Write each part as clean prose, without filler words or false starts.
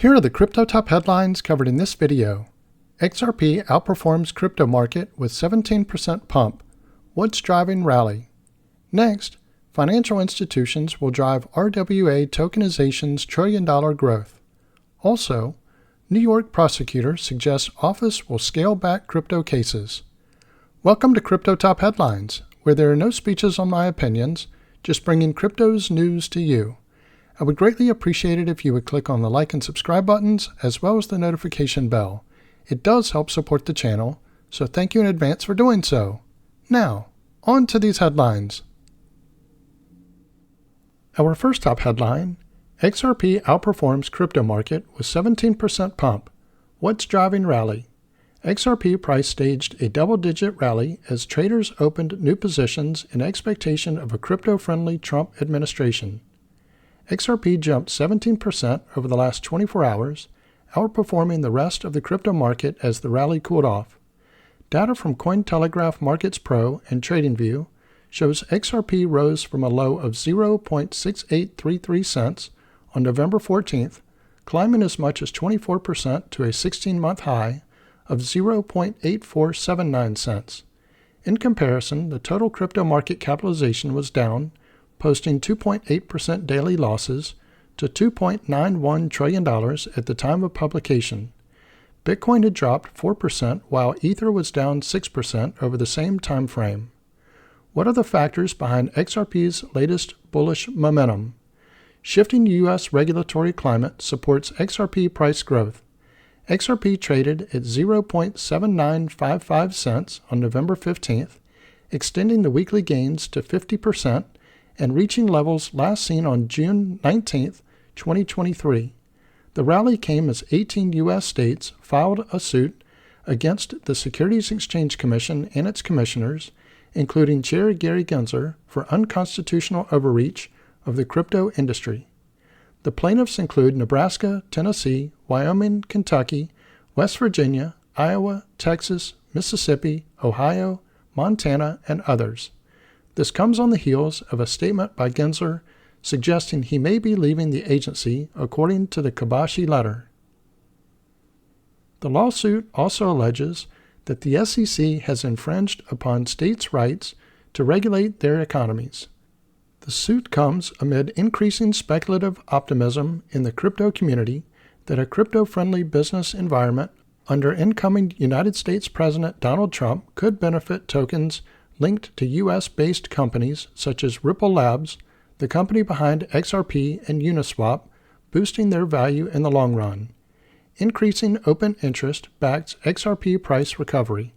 Here are the crypto top headlines covered in this video. XRP outperforms crypto market with 17% pump. What's driving rally? Next, financial institutions will drive RWA tokenization's trillion-dollar growth. Also, New York prosecutor suggests office will scale back crypto cases. Welcome to Crypto Top Headlines, where there are no speeches on my opinions, just bringing crypto's news to you. I would greatly appreciate it if you would click on the like and subscribe buttons, as well as the notification bell. It does help support the channel, so thank you in advance for doing so. Now, on to these headlines. Our first top headline, XRP outperforms crypto market with 17% pump. What's driving rally? XRP price staged a double-digit rally as traders opened new positions in expectation of a crypto-friendly Trump administration. XRP jumped 17% over the last 24 hours, outperforming the rest of the crypto market as the rally cooled off. Data from Cointelegraph Markets Pro and TradingView shows XRP rose from a low of 0.6833 cents on November 14th, climbing as much as 24% to a 16-month high of 0.8479 cents. In comparison, the total crypto market capitalization was down, posting 2.8% daily losses to $2.91 trillion at the time of publication. Bitcoin had dropped 4% while Ether was down 6% over the same time frame. What are the factors behind XRP's latest bullish momentum? Shifting U.S. regulatory climate supports XRP price growth. XRP traded at 0.7955 cents on November 15th, extending the weekly gains to 50% and reaching levels last seen on June 19, 2023. The rally came as 18 U.S. states filed a suit against the Securities Exchange Commission and its commissioners, including Chair Gary Gensler, for unconstitutional overreach of the crypto industry. The plaintiffs include Nebraska, Tennessee, Wyoming, Kentucky, West Virginia, Iowa, Texas, Mississippi, Ohio, Montana, and others. This comes on the heels of a statement by Gensler suggesting he may be leaving the agency, according to the Kabashi letter. The lawsuit also alleges that the SEC has infringed upon states' rights to regulate their economies. The suit comes amid increasing speculative optimism in the crypto community that a crypto-friendly business environment under incoming United States President Donald Trump could benefit tokens linked to U.S.-based companies such as Ripple Labs, the company behind XRP and Uniswap, boosting their value in the long run. Increasing open interest backs XRP price recovery.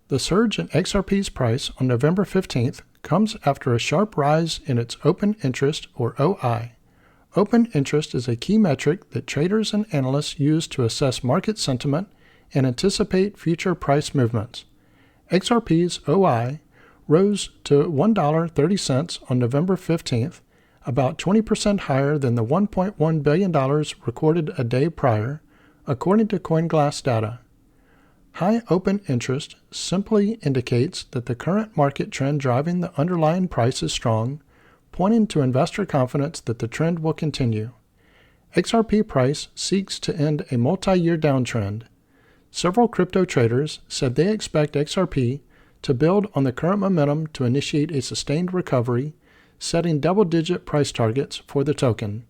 The surge in XRP's price on November 15th comes after a sharp rise in its open interest, or OI. Open interest is a key metric that traders and analysts use to assess market sentiment and anticipate future price movements. XRP's OI rose to $1.30 on November 15th, about 20% higher than the $1.1 billion recorded a day prior, according to CoinGlass data. High open interest simply indicates that the current market trend driving the underlying price is strong, pointing to investor confidence that the trend will continue. XRP price seeks to end a multi-year downtrend. Several crypto traders said they expect XRP to build on the current momentum to initiate a sustained recovery, setting double-digit price targets for the token.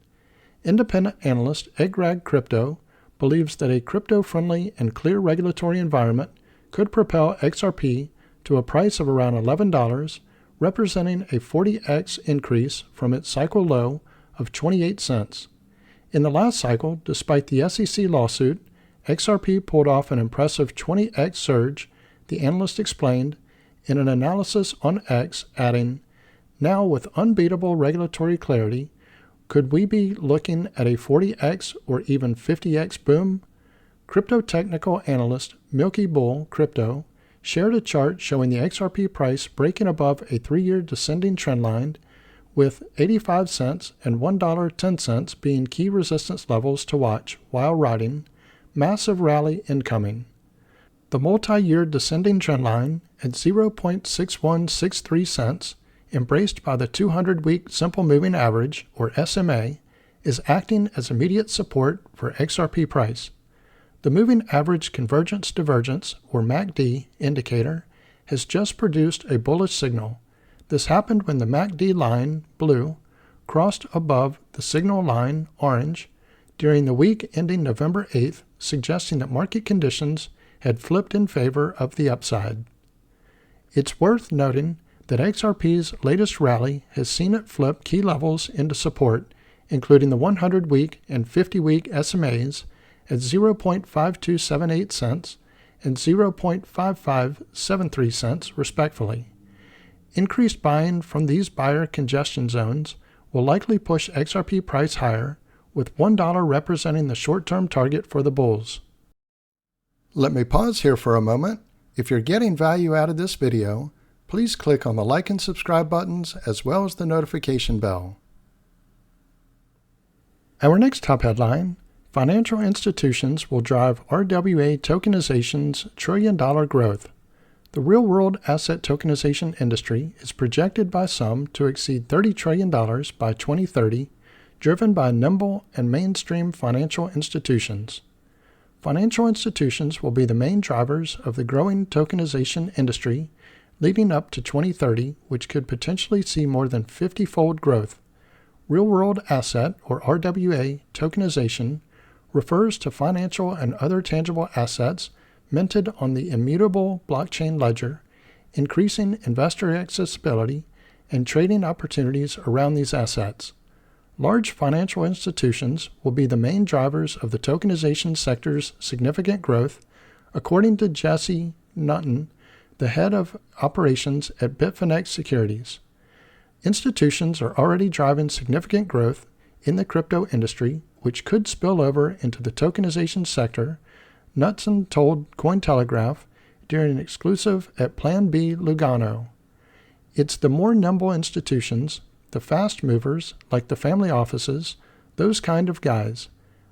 Independent analyst Egrag Crypto believes that a crypto-friendly and clear regulatory environment could propel XRP to a price of around $11, representing a 40x increase from its cycle low of 28 cents. In the last cycle, despite the SEC lawsuit, XRP pulled off an impressive 20x surge, the analyst explained, in an analysis on X, adding, "Now with unbeatable regulatory clarity, could we be looking at a 40x or even 50x boom?" Crypto technical analyst Milky Bull Crypto shared a chart showing the XRP price breaking above a 3-year descending trend line, with 85 cents and $1.10 being key resistance levels to watch while riding. Massive rally incoming. The multi-year descending trend line at 0.6163 cents, embraced by the 200-week simple moving average, or SMA, is acting as immediate support for XRP price. The Moving Average Convergence Divergence, or MACD, indicator has just produced a bullish signal. This happened when the MACD line, blue, crossed above the signal line, orange, during the week ending November 8th, suggesting that market conditions had flipped in favor of the upside. It's worth noting that XRP's latest rally has seen it flip key levels into support, including the 100-week and 50-week SMAs at 0.5278 cents and 0.5573 cents, respectively. Increased buying from these buyer congestion zones will likely push XRP price higher, with $1 representing the short-term target for the bulls. Let me pause here for a moment. If you're getting value out of this video, please click on the like and subscribe buttons as well as the notification bell. Our next top headline: financial institutions will drive RWA tokenization's trillion-dollar growth. The real-world asset tokenization industry is projected by some to exceed $30 trillion by 2030, driven by nimble and mainstream financial institutions. Financial institutions will be the main drivers of the growing tokenization industry leading up to 2030, which could potentially see more than 50-fold growth. Real-world asset, or RWA, tokenization refers to financial and other tangible assets minted on the immutable blockchain ledger, increasing investor accessibility and trading opportunities around these assets. Large financial institutions will be the main drivers of the tokenization sector's significant growth, according to Jesse Nutton, the head of operations at Bitfinex Securities. Institutions are already driving significant growth in the crypto industry, which could spill over into the tokenization sector, Knutson told Cointelegraph during an exclusive at Plan B Lugano. It's the more nimble institutions, the fast movers, like the family offices, those kind of guys.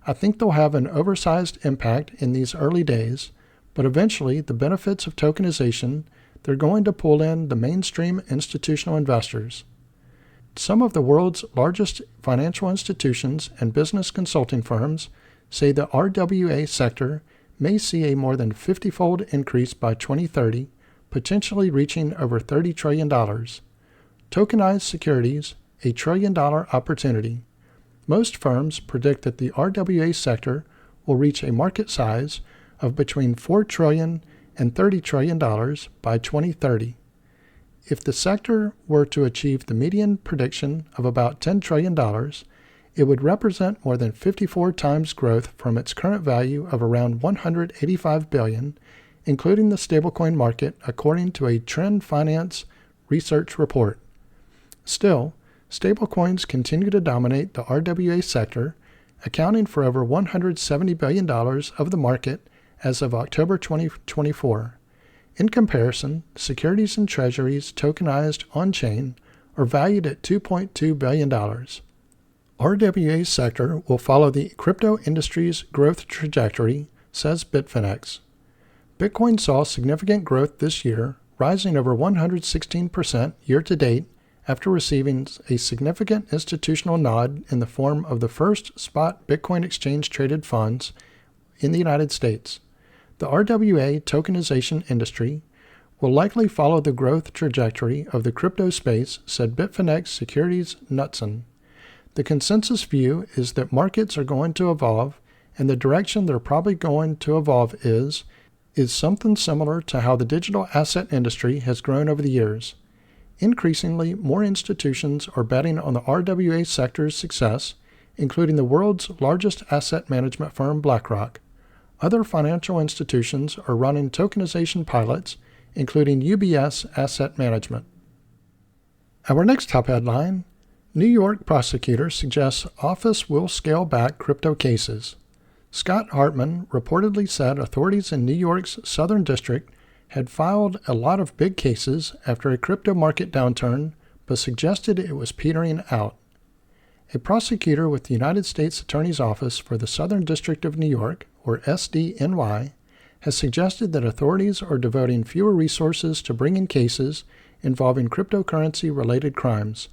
I think they'll have an oversized impact in these early days, but eventually the benefits of tokenization, they're going to pull in the mainstream institutional investors. Some of the world's largest financial institutions and business consulting firms say the RWA sector may see a more than 50-fold increase by 2030, potentially reaching over $30 trillion. Tokenized securities, a trillion-dollar opportunity. Most firms predict that the RWA sector will reach a market size of between $4 trillion and $30 trillion by 2030. If the sector were to achieve the median prediction of about $10 trillion, it would represent more than 54 times growth from its current value of around $185 billion, including the stablecoin market, according to a Trend Finance research report. Still, stablecoins continue to dominate the RWA sector, accounting for over $170 billion of the market as of October 2024. In comparison, securities and treasuries tokenized on-chain are valued at $2.2 billion. RWA sector will follow the crypto industry's growth trajectory, says Bitfinex. Bitcoin saw significant growth this year, rising over 116% year-to-date after receiving a significant institutional nod in the form of the first spot Bitcoin exchange-traded funds in the United States. The RWA tokenization industry will likely follow the growth trajectory of the crypto space, said Bitfinex Securities Knutson. The consensus view is that markets are going to evolve, and the direction they're probably going to evolve is something similar to how the digital asset industry has grown over the years. Increasingly, more institutions are betting on the RWA sector's success, including the world's largest asset management firm, BlackRock. Other financial institutions are running tokenization pilots, including UBS Asset Management. Our next top headline: New York prosecutor suggests office will scale back crypto cases. Scott Hartman reportedly said authorities in New York's Southern District had filed a lot of big cases after a crypto market downturn, but suggested it was petering out. A prosecutor with the United States Attorney's Office for the Southern District of New York, or SDNY, has suggested that authorities are devoting fewer resources to bringing cases involving cryptocurrency-related crimes.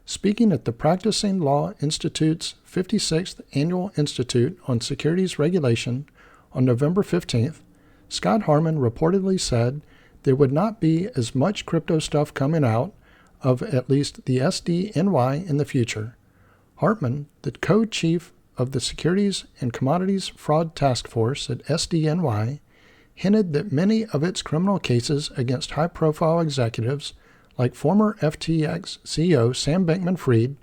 Speaking at the Practicing Law Institute's 56th Annual Institute on Securities Regulation on November 15th, Scott Harmon reportedly said there would not be as much crypto stuff coming out of at least the SDNY in the future. Hartman, the co-chief of the Securities and Commodities Fraud Task Force at SDNY, hinted that many of its criminal cases against high-profile executives, like former FTX CEO Sam Bankman-Fried,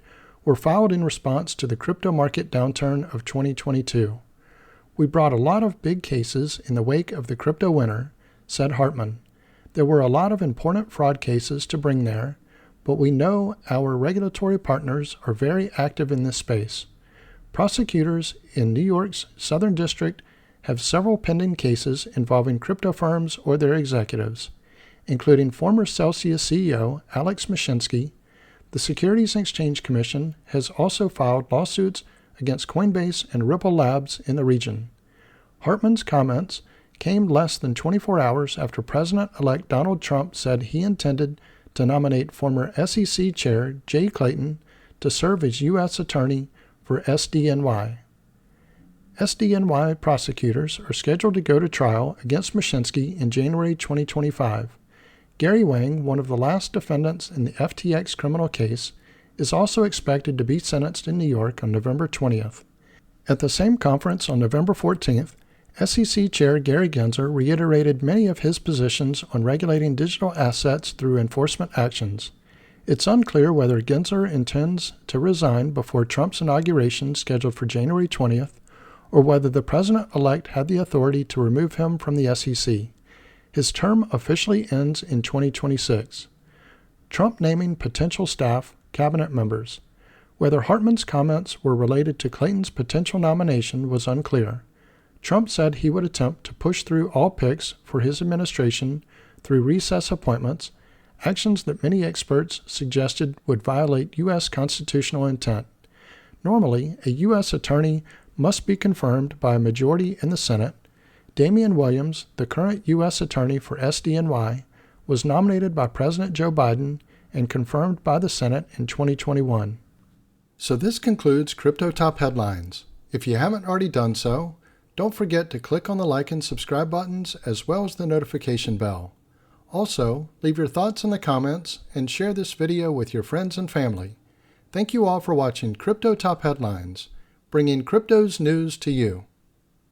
were filed in response to the crypto market downturn of 2022. We brought a lot of big cases in the wake of the crypto winter, said Hartman. There were a lot of important fraud cases to bring there, but we know our regulatory partners are very active in this space. Prosecutors in New York's Southern District have several pending cases involving crypto firms or their executives, including former Celsius CEO Alex Mashinsky. The Securities and Exchange Commission has also filed lawsuits against Coinbase and Ripple Labs in the region. Hartman's comments came less than 24 hours after President-elect Donald Trump said he intended to nominate former SEC Chair Jay Clayton to serve as U.S. Attorney for SDNY. SDNY prosecutors are scheduled to go to trial against Mashinsky in January 2025. Gary Wang, one of the last defendants in the FTX criminal case, is also expected to be sentenced in New York on November 20th. At the same conference on November 14th, SEC Chair Gary Gensler reiterated many of his positions on regulating digital assets through enforcement actions. It's unclear whether Gensler intends to resign before Trump's inauguration scheduled for January 20th, or whether the president-elect had the authority to remove him from the SEC. His term officially ends in 2026. Trump naming potential staff, cabinet members. Whether Hartman's comments were related to Clayton's potential nomination was unclear. Trump said he would attempt to push through all picks for his administration through recess appointments, actions that many experts suggested would violate U.S. constitutional intent. Normally, a U.S. attorney must be confirmed by a majority in the Senate. Damian Williams, the current U.S. attorney for SDNY, was nominated by President Joe Biden and confirmed by the Senate in 2021. So this concludes Crypto Top Headlines. If you haven't already done so, don't forget to click on the like and subscribe buttons as well as the notification bell. Also, leave your thoughts in the comments and share this video with your friends and family. Thank you all for watching Crypto Top Headlines, bringing crypto's news to you.